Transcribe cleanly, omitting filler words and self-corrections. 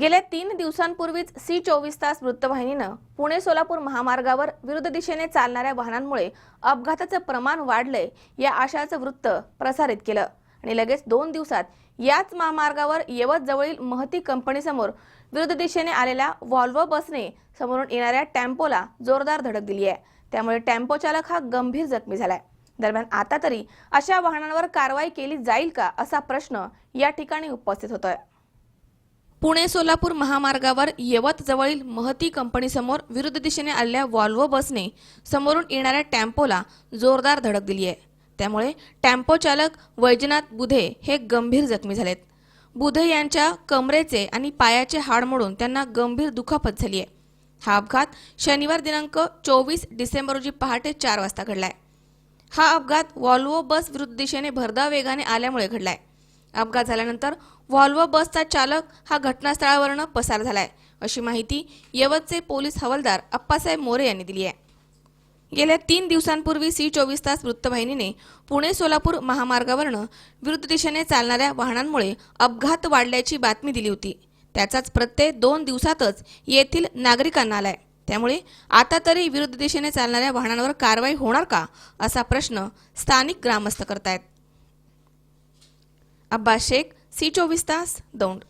गेल्या 3 दिवसांपूर्वीच सी 24 तास वृत्तवाहिनीनं पुणे सोलापूर महामार्गावर विरुद्ध दिशेने चालणाऱ्या वाहनांमुळे अपघाताचं प्रमाण वाढलंय या आशयाचं वृत्त प्रसारित केलं आणि लगेच 2 दिवसात याच महामार्गावर यवत जवळील महती कंपनीसमोर विरुद्ध दिशेने आलेल्या व्हॉल्वो बसने समोरून येणाऱ्या टेम्पोला जोरदार धडक दिली आहे। त्यामुळे टेम्पो चालक हा गंभीर जखमी झालाय। दरम्यान आता तरी अशा वाहनांवर कारवाई केली जाईल का असा प्रश्न या ठिकाणी उपस्थित होतोय। पुणे सोलापूर महामार्गावर यवत जवळील महती कंपनीसमोर विरुद्ध दिशेने आलेल्या व्हॉल्वो बसने समोरून येणाऱ्या टेम्पोला जोरदार धडक दिली आहे। त्यामुळे टेम्पो चालक वैजनाथ बुधे हे गंभीर जखमी झालेत। बुधे यांच्या कमरेचे आणि पायाचे हाड मोडून त्यांना गंभीर दुखापत झाली आहे। हा अपघात शनिवार दिनांक 24 डिसेंबर रोजी पहाटे 4 वाजता घडलाय। हा अपघात व्हॉल्वो बस विरुद्ध दिशेने भरधाव वेगाने आल्यामुळे घडलाय। अपघात झाल्यानंतर व्हॉल्वो बसचा चालक हा घटनास्थळावरून पसार झालाय अशी माहिती यवतचे पोलीस हवालदार अप्पासाहेब मोरे यांनी दिली आहे। गेल्या 3 दिवसांपूर्वी सी 24 तास वृत्तवाहिनीने पुणे सोलापूर महामार्गावरून विरुद्ध दिशेने चालणाऱ्या वाहनांमुळे अपघात वाढल्याची बातमी दिली होती। त्याचाच प्रत्यय 2 दिवसातच येथील नागरिकांना आलाय। त्यामुळे आता तरी विरुद्ध दिशेने चालणाऱ्या वाहनांवर कारवाई होणार का असा प्रश्न स्थानिक ग्रामस्थ करतायत। अब्बास शेख, सी 24 तास, दौंड।